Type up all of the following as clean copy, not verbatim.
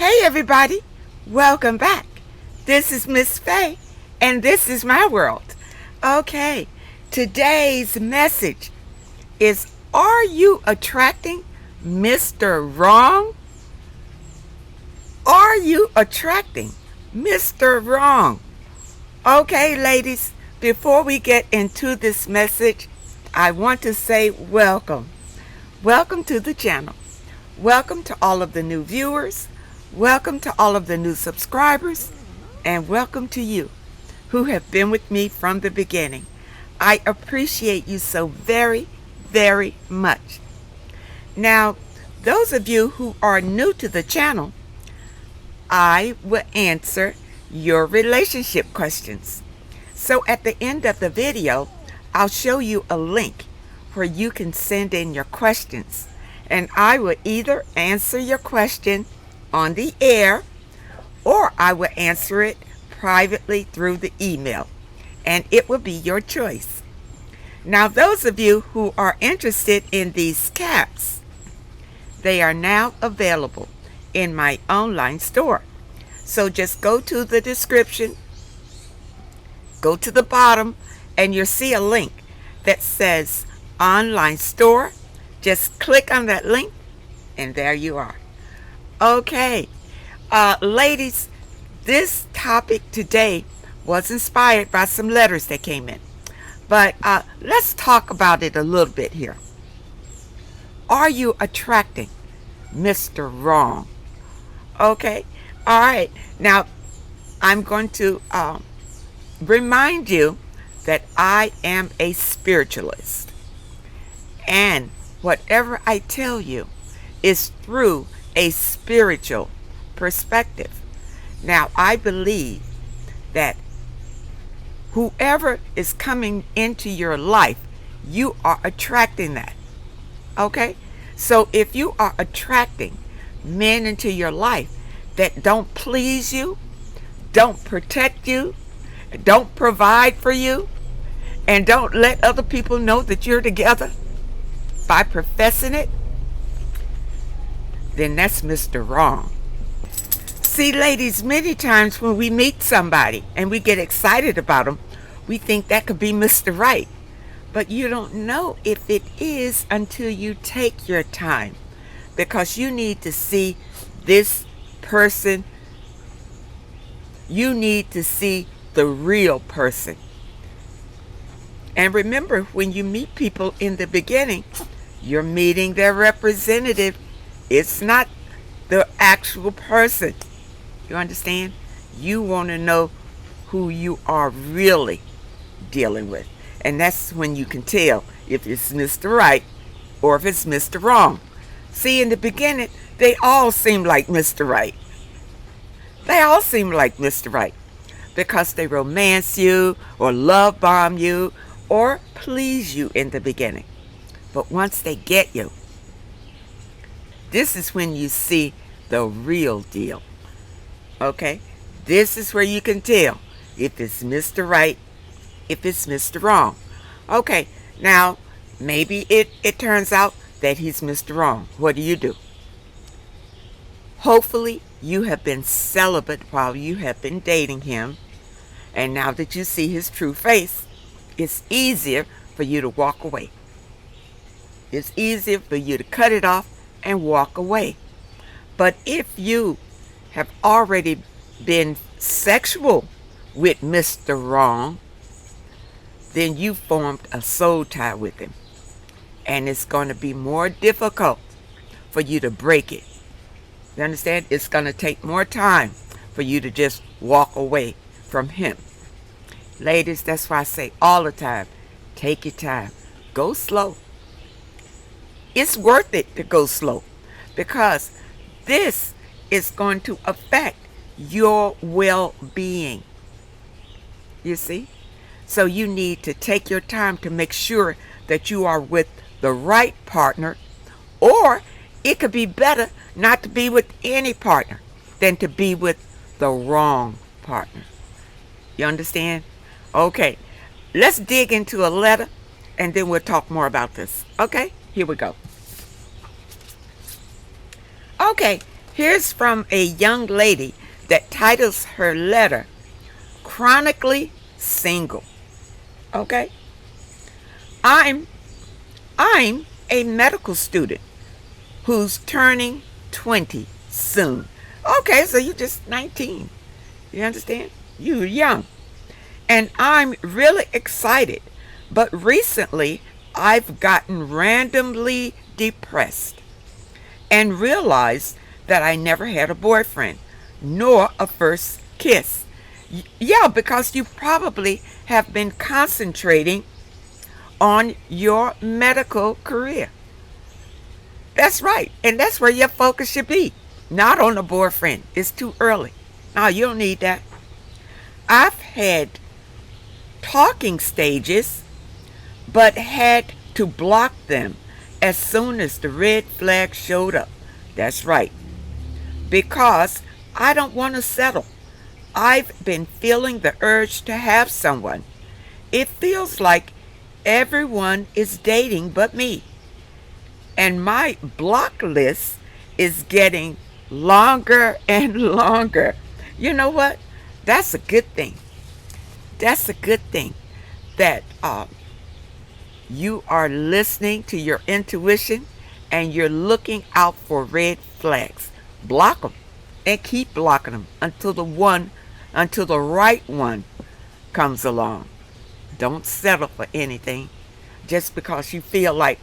Hey everybody, welcome back. This is Miss Faye, and this is my world. Okay, today's message is, are you attracting Mr. Wrong? Are you attracting Mr. Wrong? Okay, ladies, before we get into this message, I want to say welcome. Welcome to the channel. Welcome to all of the new viewers. Welcome to all of the new subscribers, and welcome to you who have been with me from the beginning. I appreciate you so very, very much. Now, those of you who are new to the channel, I will answer your relationship questions. So at the end of the video, I'll show you a link where you can send in your questions, and I will either answer your question on the air, or I will answer it privately through the email, and it will be your choice. Now, those of you who are interested in these caps, they are now available in my online store. So just go to the description, go to the bottom, and you'll see a link that says online store. Just click on that link, and there you are. Okay, ladies, this topic today was inspired by some letters that came in. But let's talk about it a little bit here. Are you attracting Mr. Wrong? Okay, all right. Now, I'm going to remind you that I am a spiritualist. And whatever I tell you is through a spiritual perspective. Now, I believe that whoever is coming into your life, you are attracting that. Okay? So if you are attracting men into your life that don't please you, don't protect you, don't provide for you, and don't let other people know that you're together by professing it, then that's Mr. Wrong. See, ladies, many times when we meet somebody and we get excited about them, we think that could be Mr. Right. But you don't know if it is until you take your time, because you need to see this person. You need to see the real person. And remember, when you meet people in the beginning, you're meeting their representative. It's not the actual person. You understand? You want to know who you are really dealing with. And that's when you can tell if it's Mr. Right or if it's Mr. Wrong. See, in the beginning, they all seem like Mr. Right. They all seem like Mr. Right because they romance you or love bomb you or please you in the beginning. But once they get you, this is when you see the real deal. Okay? This is where you can tell if it's Mr. Right, if it's Mr. Wrong. Okay, now maybe it turns out that he's Mr. Wrong. What do? Hopefully you have been celibate while you have been dating him, and now that you see his true face, it's easier for you to walk away. It's easier for you to cut it off and walk away. But if you have already been sexual with Mr. Wrong, then you formed a soul tie with him. And it's going to be more difficult for you to break it. You understand? It's going to take more time for you to just walk away from him. Ladies, that's why I say all the time, take your time. Go slow. It's worth it to go slow, because this is going to affect your well-being. You see? So you need to take your time to make sure that you are with the right partner, or it could be better not to be with any partner than to be with the wrong partner. You understand? Okay, let's dig into a letter, and then we'll talk more about this. Okay, here we go. Okay, Here's from a young lady that titles her letter Chronically Single. Okay? I'm I'm a medical student who's turning 20 soon. Okay, so you're just 19. You understand? You're young. And I'm really excited. But recently, I've gotten randomly depressed and realized that I never had a boyfriend, nor a first kiss. Yeah, because you probably have been concentrating on your medical career. That's right. And that's where your focus should be. Not on a boyfriend. It's too early. No, you don't need that. I've had talking stages, but had to block them as soon as the red flag showed up. That's right. Because I don't want to settle. I've been feeling the urge to have someone. It feels like everyone is dating but me. And my block list is getting longer and longer. You know what? That's a good thing. That's a good thing that you are listening to your intuition and you're looking out for red flags. Block them and keep blocking them until the right one comes along. Don't settle for anything just because you feel like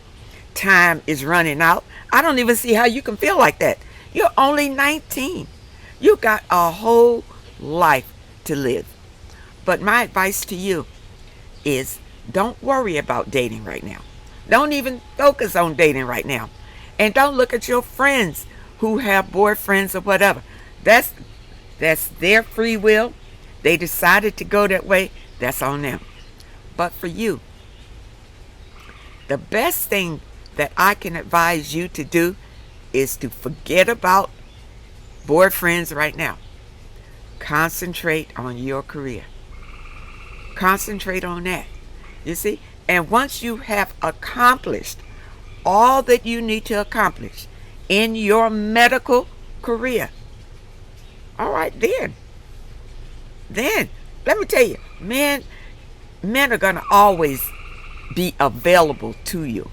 time is running out. I don't even see how you can feel like that. You're only 19. You got a whole life to live. But my advice to you is don't worry about dating right now. Don't even focus on dating right now. And don't look at your friends who have boyfriends or whatever. That's their free will. They decided to go that way. That's on them. But for you, the best thing that I can advise you to do is to forget about boyfriends right now. Concentrate on your career. Concentrate on that. You see? And once you have accomplished all that you need to accomplish in your medical career, all right, then, let me tell you, men are going to always be available to you.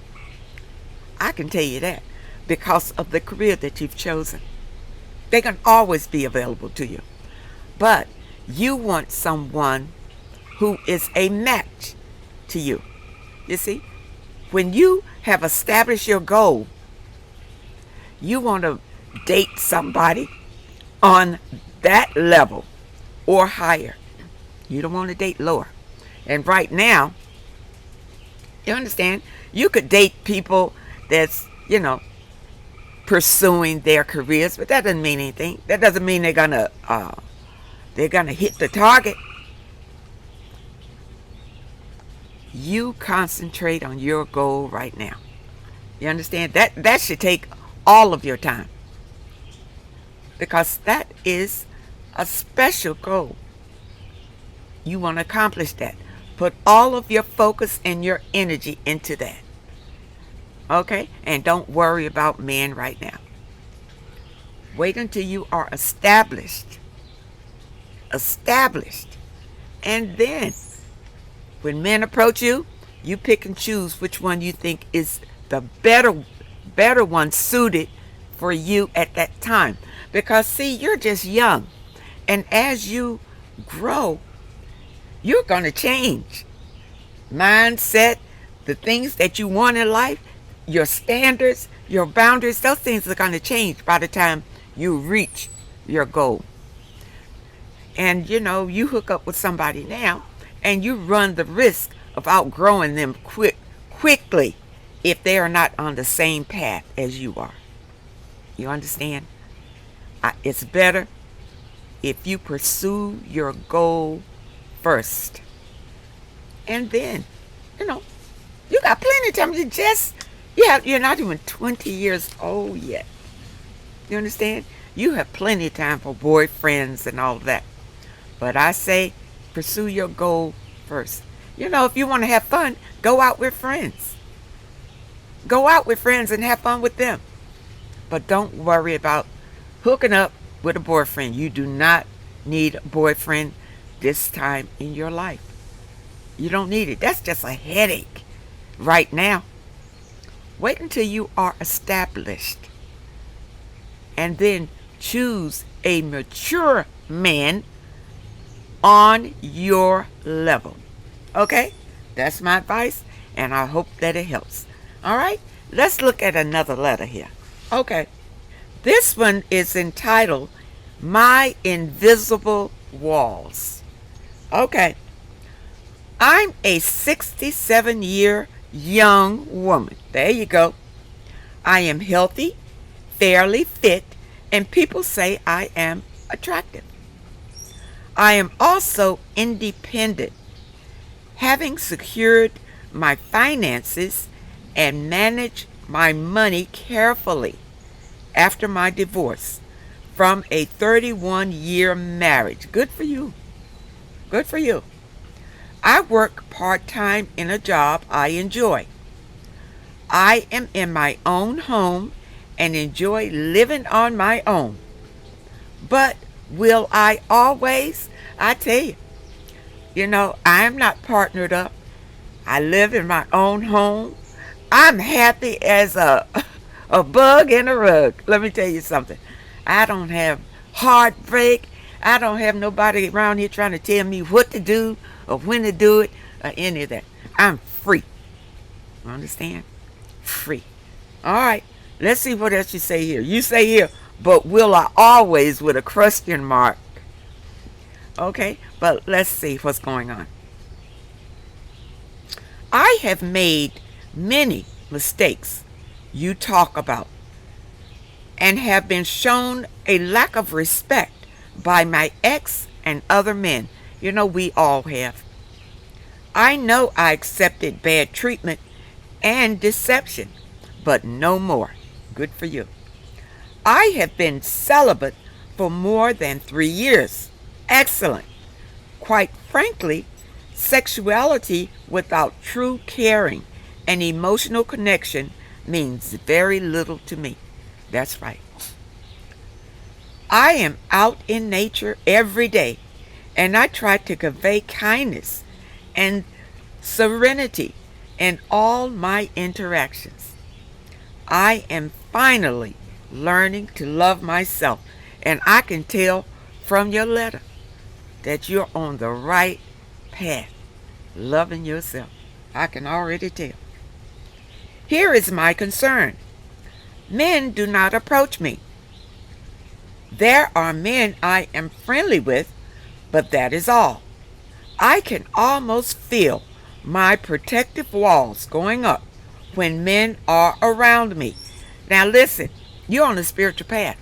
I can tell you that because of the career that you've chosen. They can always be available to you. But you want someone who is a match to you. You see, when you have established your goal, you want to date somebody on that level or higher. You don't want to date lower. And right now, you understand, you could date people that's, pursuing their careers, but that doesn't mean anything. That doesn't mean they're gonna hit the target. You concentrate on your goal right now. You understand? That should take all of your time. Because that is a special goal. You want to accomplish that. Put all of your focus and your energy into that. Okay? And don't worry about men right now. Wait until you are established. And then, when men approach you, you pick and choose which one you think is the better one suited for you at that time. Because, see, you're just young. And as you grow, you're going to change. Mindset, the things that you want in life, your standards, your boundaries, those things are going to change by the time you reach your goal. And, you hook up with somebody now, and you run the risk of outgrowing them quickly if they are not on the same path as you are. You understand? It's better if you pursue your goal first. And then, you got plenty of time. You're not even 20 years old yet. You understand? You have plenty of time for boyfriends and all of that. But I say, pursue your goal first. If you want to have fun, go out with friends. Go out with friends and have fun with them. But don't worry about hooking up with a boyfriend. You do not need a boyfriend this time in your life. You don't need it. That's just a headache right now. Wait until you are established and then choose a mature man on your level. Okay? That's my advice, and I hope that it helps. All right? Let's look at another letter here. Okay. This one is entitled My Invisible Walls. Okay. I'm a 67-year young woman. There you go. I am healthy, fairly fit, and people say I am attractive. I am also independent, having secured my finances and managed my money carefully after my divorce from a 31-year marriage. Good for you. Good for you. I work part-time in a job I enjoy. I am in my own home and enjoy living on my own. But will I always? I tell you, I am not partnered up. I live in my own home. I'm happy as a bug in a rug. Let me tell you something. I don't have heartbreak. I don't have nobody around here trying to tell me what to do or when to do it or any of that. I'm free. You understand? Free. All right. Let's see what else you say here. You say here, but will I always, with a question mark. Okay, but let's see what's going on. I have made many mistakes you talk about and have been shown a lack of respect by my ex and other men. We all have. I know I accepted bad treatment and deception, but no more. Good for you. I have been celibate for more than 3 years. Excellent. Quite frankly, sexuality without true caring and emotional connection means very little to me. That's right. I am out in nature every day, and I try to convey kindness and serenity in all my interactions. I am finally learning to love myself, and I can tell from your letter that you're on the right path, loving yourself. I can already tell. Here is my concern. Men do not approach me. There are men I am friendly with, but that is all. I can almost feel my protective walls going up when men are around me. Now listen, you're on a spiritual path.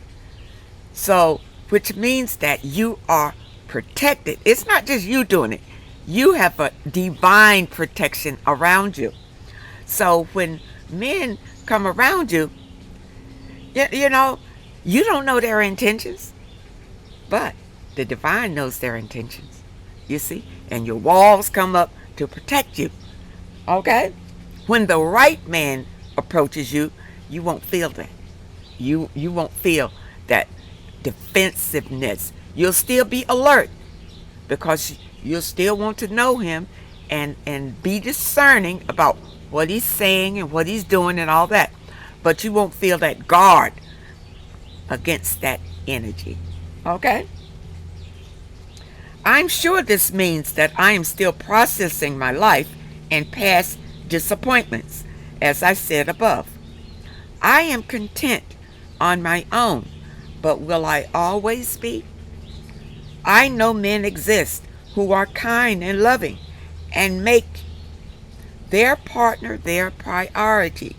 So, which means that you are protected. It's not just you doing it. You have a divine protection around you. So when men come around you, you don't know their intentions, but the divine knows their intentions. You see? And your walls come up to protect you. Okay? When the right man approaches you, you won't feel that. You won't feel that defensiveness. You'll still be alert because you'll still want to know him and be discerning about what he's saying and what he's doing and all that. But you won't feel that guard against that energy. Okay? I'm sure this means that I am still processing my life and past disappointments, as I said above. I am content on my own, but will I always be? I know men exist who are kind and loving and make their partner their priority.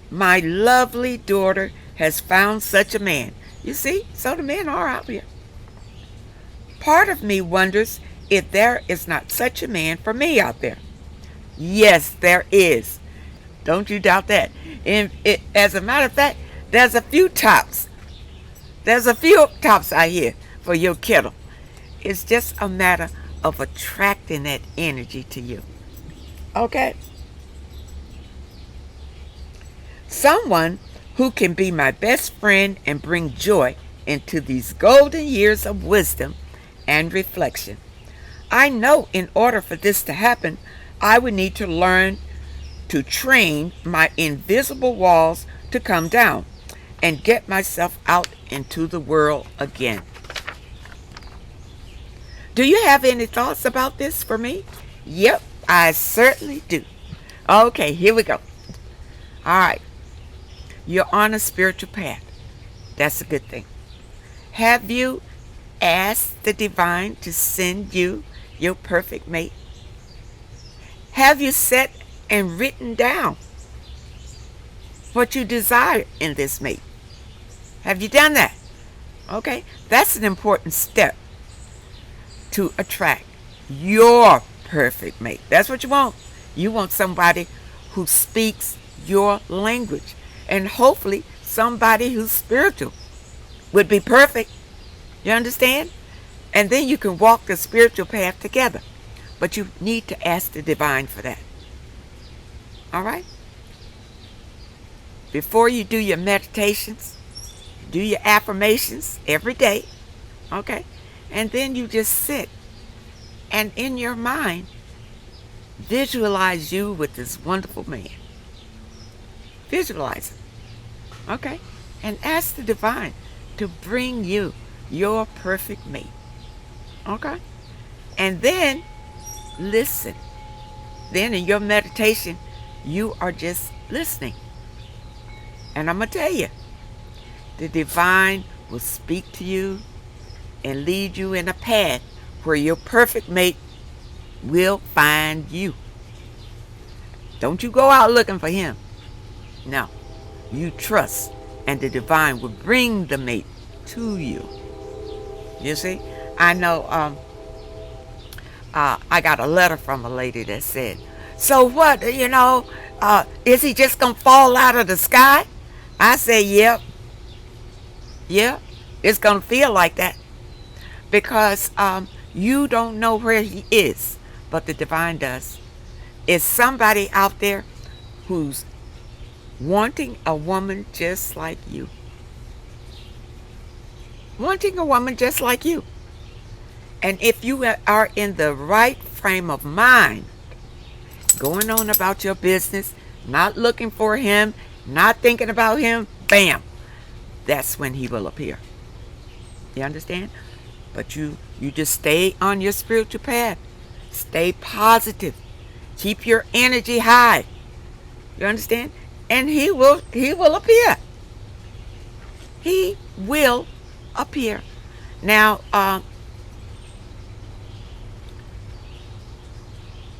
My lovely daughter has found such a man. You see, so the men are out here. Part of me wonders if there is not such a man for me out there. Yes, there is. Don't you doubt that. And as a matter of fact, there's a few tops. There's a few tops out here for your kettle. It's just a matter of attracting that energy to you. Okay? Someone who can be my best friend and bring joy into these golden years of wisdom and reflection. I know in order for this to happen, I would need to learn to train my invisible walls to come down and get myself out into the world again. Do you have any thoughts about this for me? Yep, I certainly do. Okay, here we go. All right. You're on a spiritual path. That's a good thing. Have you asked the divine to send you your perfect mate? Have you set and written down what you desire in this mate? Have you done that? Okay, that's an important step to attract your perfect mate. That's what you want. You want somebody who speaks your language, and hopefully somebody who's spiritual would be perfect. You understand? And then you can walk the spiritual path together. But you need to ask the divine for that. All right? Before you do your meditations, do your affirmations every day. Okay? And then you just sit and in your mind visualize you with this wonderful man. Visualize it. Okay? And ask the divine to bring you your perfect mate. Okay? And then listen. Then in your meditation, you are just listening. And I'm going to tell you, the divine will speak to you and lead you in a path where your perfect mate will find you. Don't you go out looking for him. No. You trust, and the divine will bring the mate to you. You see? I know I got a letter from a lady that said, so what, is he just going to fall out of the sky? I said, yep. Yeah, it's going to feel like that. Because you don't know where he is, but the divine does. Is somebody out there who's wanting a woman just like you. Wanting a woman just like you. And if you are in the right frame of mind, going on about your business, not looking for him, not thinking about him, bam, that's when he will appear. You understand? But you just stay on your spiritual path. Stay positive. Keep your energy high. You understand? And he will appear. He will appear. Now,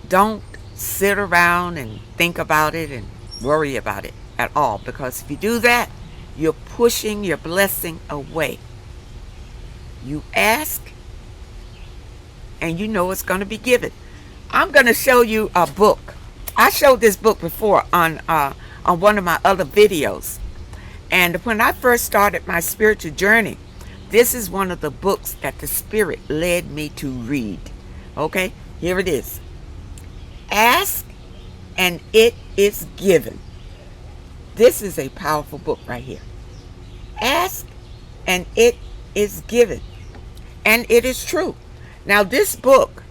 don't sit around and think about it and worry about it at all, because if you do that, you're pushing your blessing away. You ask, and you know it's going to be given. I'm going to show you a book. I showed this book before on one of my other videos. And when I first started my spiritual journey, this is one of the books that the Spirit led me to read. Okay, here it is. Ask, and it is given. This is a powerful book right here. Ask, and it is given. And it is true. Now this book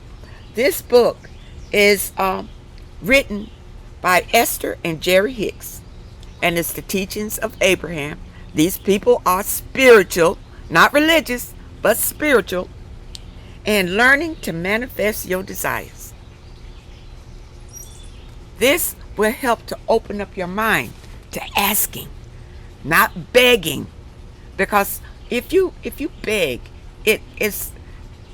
is written by Esther and Jerry Hicks. And it's the teachings of Abraham. These people are spiritual, not religious, but spiritual. And learning to manifest your desires. This will help to open up your mind to asking, not begging. Because if you beg, it is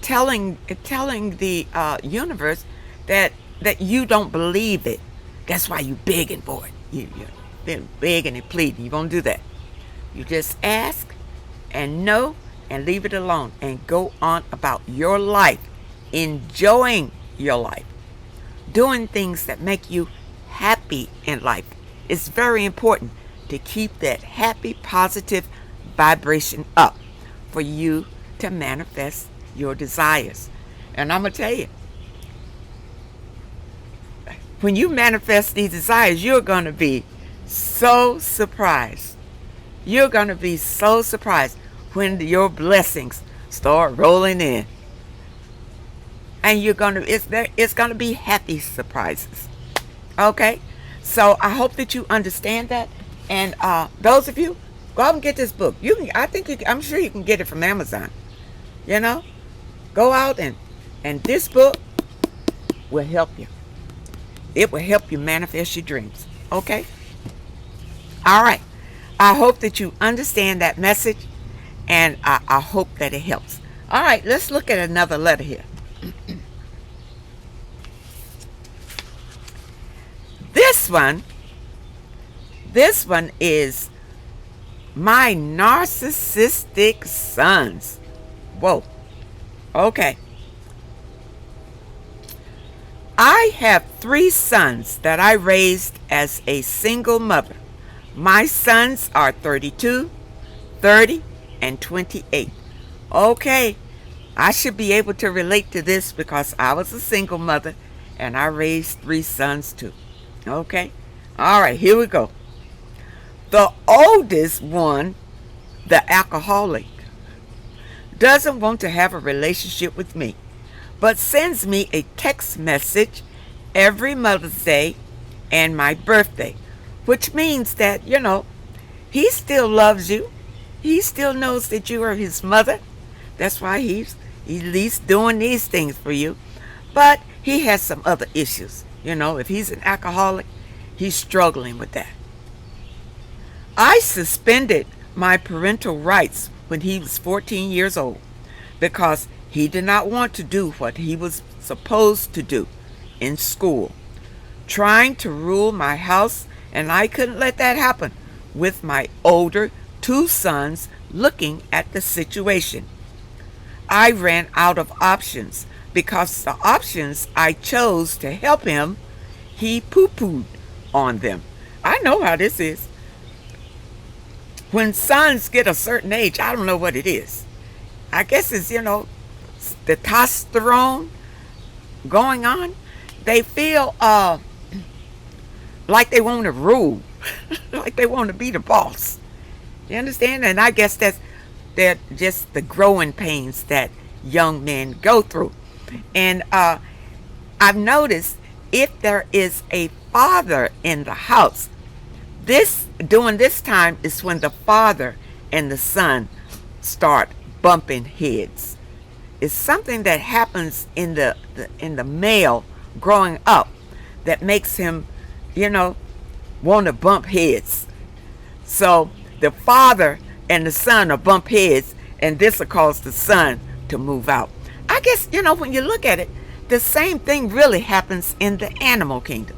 telling the universe that you don't believe it. That's why you're begging for it. You're been begging and pleading. You won't do that. You just ask and know and leave it alone and go on about your life, enjoying your life, doing things that make you happy in life. It's very important to keep that happy, positive vibration up for you to manifest your desires. And I'm going to tell you, when you manifest these desires, you're going to be so surprised. You're going to be so surprised when your blessings start rolling in. And it's going to be happy surprises. Okay? So I hope that you understand that. And those of you, go out and get this book. I'm sure you can get it from Amazon. You know? Go out and this book will help you. It will help you manifest your dreams. Okay? All right. I hope that you understand that message, and I hope that it helps. All right, let's look at another letter here. This one is my narcissistic sons. Whoa. Okay. I have 3 sons that I raised as a single mother. My sons are 32, 30, and 28. Okay, I should be able to relate to this because I was a single mother and I raised 3 sons too. Okay, all right, here we go. The oldest one, the alcoholic, doesn't want to have a relationship with me, but sends me a text message every Mother's Day and my birthday, which means that, he still loves you. He still knows that you are his mother. That's why he's at least doing these things for you. But he has some other issues. If he's an alcoholic, he's struggling with that. I suspended my parental rights when he was 14 years old because he did not want to do what he was supposed to do in school, trying to rule my house, and I couldn't let that happen with my older 2 sons looking at the situation. I ran out of options because the options I chose to help him, he poo-pooed on them. I know how this is. When sons get a certain age, I don't know what it is. I guess it's, the testosterone going on. They feel like they want to rule, like they want to be the boss. You understand? And I guess they're just the growing pains that young men go through. And I've noticed if there is a father in the house, during this time is when the father and the son start bumping heads. It's something that happens in the male growing up that makes him, want to bump heads. So the father and the son will bump heads, and this will cause the son to move out. I guess, when you look at it, the same thing really happens in the animal kingdom.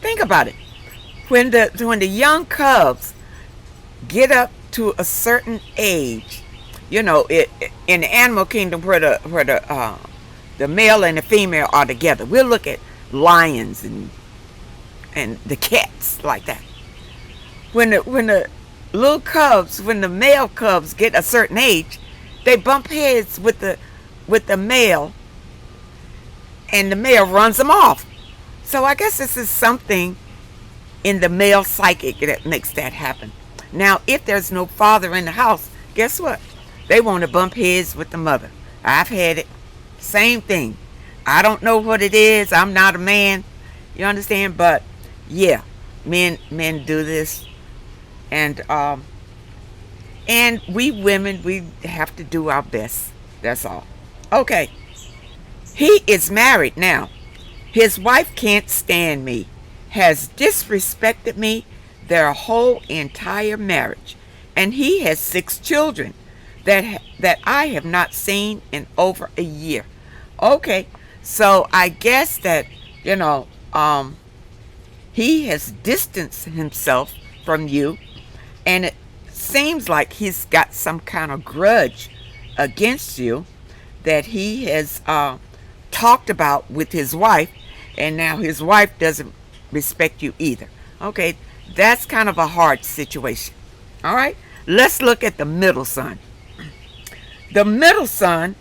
Think about it. When the young cubs get up to a certain age, in the animal kingdom where the male and the female are together, we'll look at lions and the cats like that. When the little cubs, when the male cubs get a certain age, they bump heads with the male, and the male runs them off. So I guess this is something in the male psychic that makes that happen. Now, if there's no father in the house, guess what? They want to bump heads with the mother. I've had it. Same thing. I don't know what it is. I'm not a man. You understand? But yeah, men do this. And we women, we have to do our best. That's all. Okay. He is married now. His wife can't stand me, has disrespected me their whole entire marriage, and he has 6 children that I have not seen in over a year. Okay, so I guess that, he has distanced himself from you, and it seems like he's got some kind of grudge against you that he has talked about with his wife, and now his wife doesn't respect you either. Okay, that's kind of a hard situation. All right, let's look at the middle son. The middle son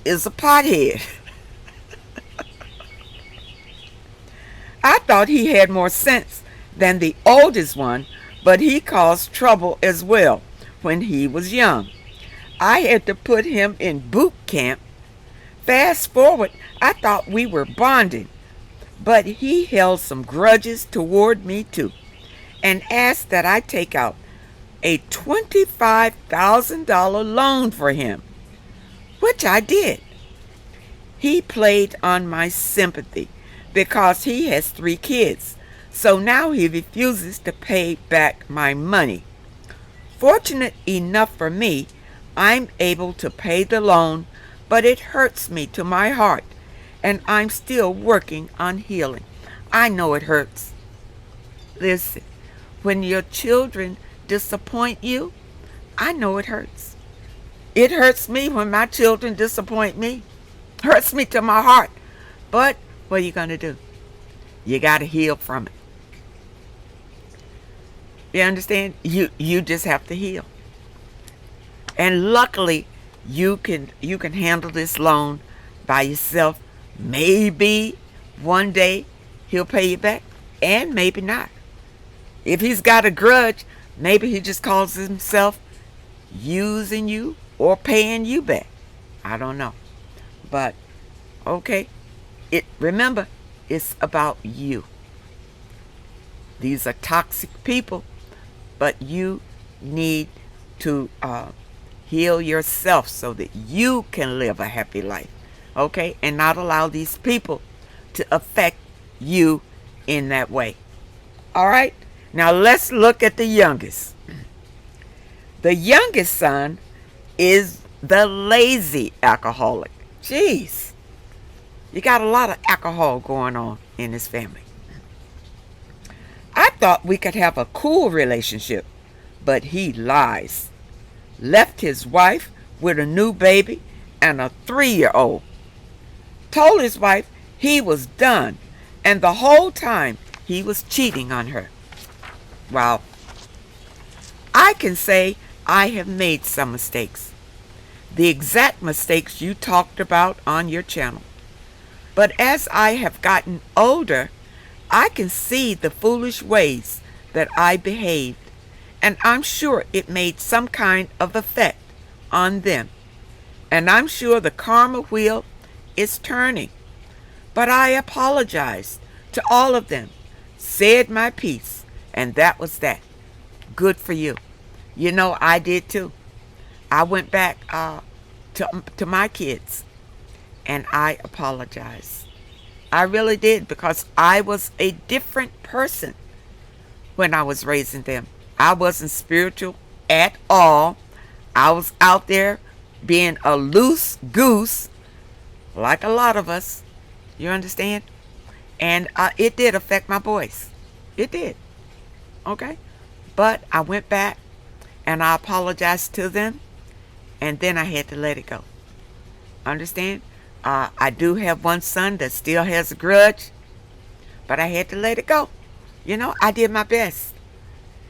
is a pothead. I thought he had more sense than the oldest one, but he caused trouble as well when he was young. I had to put him in boot camp. Fast forward, I thought we were bonding, but he held some grudges toward me too and asked that I take out a $25,000 loan for him, which I did. He played on my sympathy because he has 3 kids, so now he refuses to pay back my money. Fortunate enough for me, I'm able to pay the loan, but it hurts me to my heart, and I'm still working on healing. I know it hurts. Listen, when your children disappoint you, I know it hurts. It hurts me when my children disappoint me. Hurts me to my heart. But what are you going to do? You got to heal from it. You understand? You just have to heal. And luckily, you can handle this loan by yourself. Maybe one day he'll pay you back, and maybe not. If he's got a grudge, maybe he just calls himself using you or paying you back. I don't know. But okay, remember, it's about you. These are toxic people, but you need to heal yourself so that you can live a happy life, okay? And not allow these people to affect you in that way. All right? Now let's look at the youngest. The youngest son is the lazy alcoholic. Jeez. You got a lot of alcohol going on in this family. I thought we could have a cool relationship, but he lies. Left his wife with a new baby and a 3-year-old. Told his wife he was done, and the whole time he was cheating on her. Wow. I can say I have made some mistakes. The exact mistakes you talked about on your channel. But as I have gotten older, I can see the foolish ways that I behaved, and I'm sure it made some kind of effect on them. And I'm sure the karma wheel is turning. But I apologized to all of them, said my piece, and that was that. Good for you. You know, I did too. I went back to my kids, and I apologized. I really did, because I was a different person when I was raising them. I wasn't spiritual at all. I was out there being a loose goose, like a lot of us. You understand? And it did affect my boys. It did. Okay? But I went back and I apologized to them, and then I had to let it go. Understand? I do have one son that still has a grudge, but I had to let it go. You know, I did my best.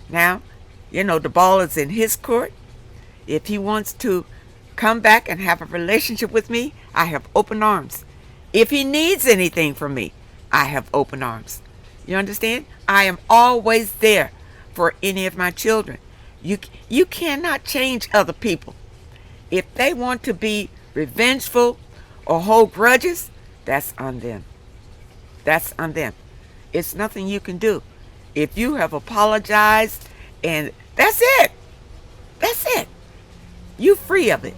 Now, you know, the ball is in his court. If he wants to come back and have a relationship with me, I have open arms. If he needs anything from me, I have open arms. You understand? I am always there for any of my children. You cannot change other people. If they want to be revengeful or hold grudges, that's on them. That's on them. It's nothing you can do. If you have apologized, and that's it. That's it. You free of it.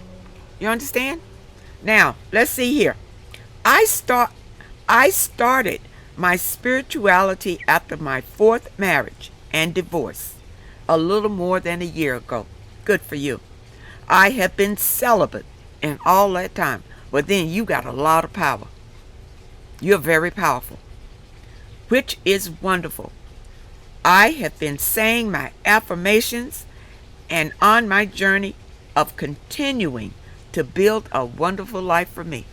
You understand? Now, let's see here. I started my spirituality after my 4th marriage and divorce a little more than a year ago. Good for you. I have been celibate in all that time. Well, then you got a lot of power. You're very powerful, which is wonderful. I have been saying my affirmations and on my journey of continuing to build a wonderful life for me.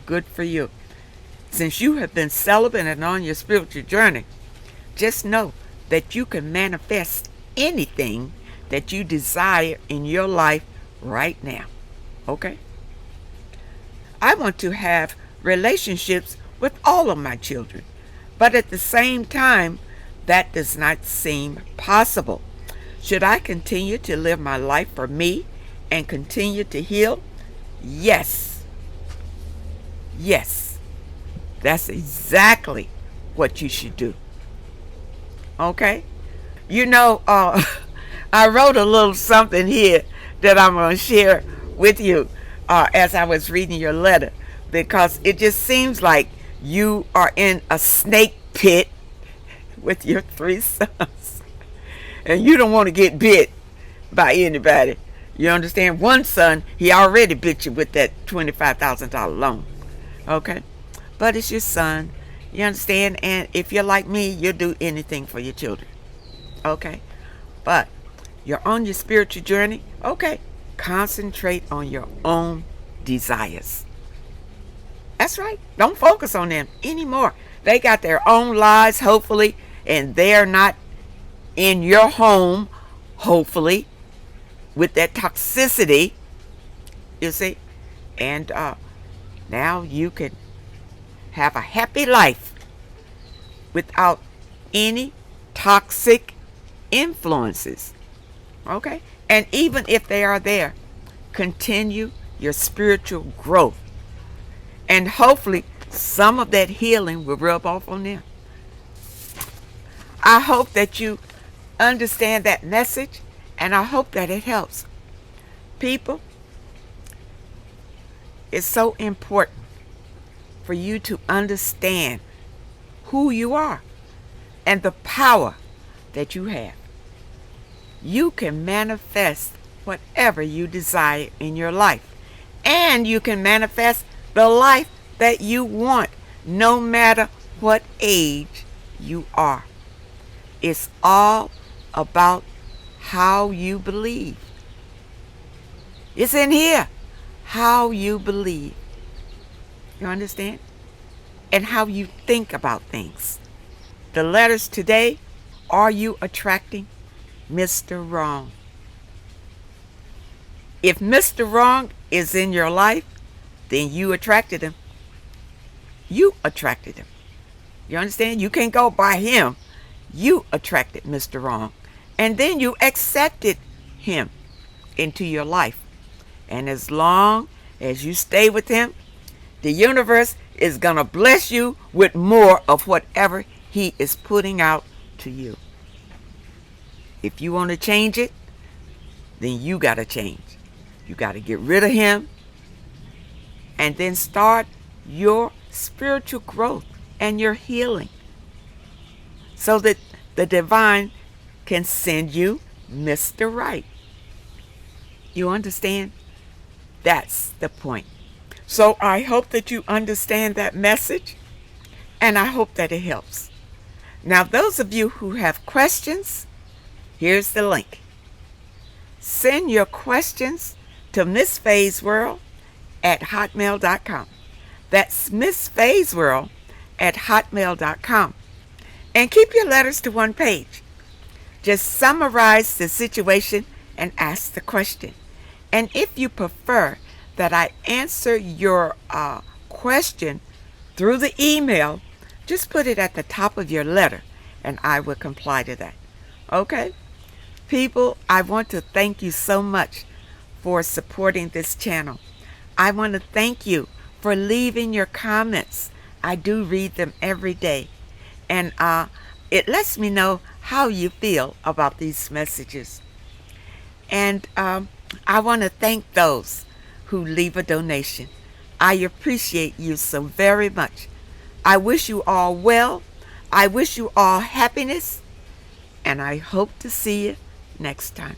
Good for you. Since you have been celibate and on your spiritual journey, just know that you can manifest anything that you desire in your life right now. Okay? I want to have relationships with all of my children, but at the same time, That does not seem possible. Should I continue to live my life for me and continue to heal? Yes. Yes. That's exactly what you should do. Okay? You know, I wrote a little something here that I'm going to share with you as I was reading your letter, because it just seems like you are in a snake pit with your 3 sons and you don't want to get bit by anybody. You understand? One son, he already bit you with that $25,000 loan. Okay? But it's your son. You understand? And if you're like me, you'll do anything for your children. Okay? But you're on your spiritual journey. Okay? Concentrate on your own desires. That's right. Don't focus on them anymore. They got their own lives, hopefully, and they're not in your home, hopefully, with that toxicity, you see. And now you can have a happy life without any toxic influences. Okay? And even if they are there, continue your spiritual growth. And hopefully some of that healing will rub off on them. I hope that you understand that message, and I hope that it helps. People, it's so important for you to understand who you are and the power that you have. You can manifest whatever you desire in your life, and you can manifest the life that you want, no matter what age you are. It's all about how you believe. It's in here. How you believe. You understand? And how you think about things. The letters today, are you attracting Mr. Wrong? If Mr. Wrong is in your life, then you attracted him. You attracted him. You understand? You can't go by him. You attracted Mr. Wrong. And then you accepted him into your life. And as long as you stay with him, the universe is going to bless you with more of whatever he is putting out to you. If you want to change it, then you got to change. You got to get rid of him and then start your spiritual growth and your healing so that the divine can send you Mr. Right. You understand? That's the point. So I hope that you understand that message, and I hope that it helps. Now, those of you who have questions, here's the link. Send your questions to Miss Faye's World at hotmail.com. That's Miss Faye's World at hotmail.com. And keep your letters to one page. Just summarize the situation and ask the question. And if you prefer that I answer your question through the email, just put it at the top of your letter and I will comply to that. Okay? People, I want to thank you so much for supporting this channel. I want to thank you for leaving your comments. I do read them every day. And it lets me know how you feel about these messages. And I want to thank those who leave a donation. I appreciate you so very much. I wish you all well. I wish you all happiness. And I hope to see you next time.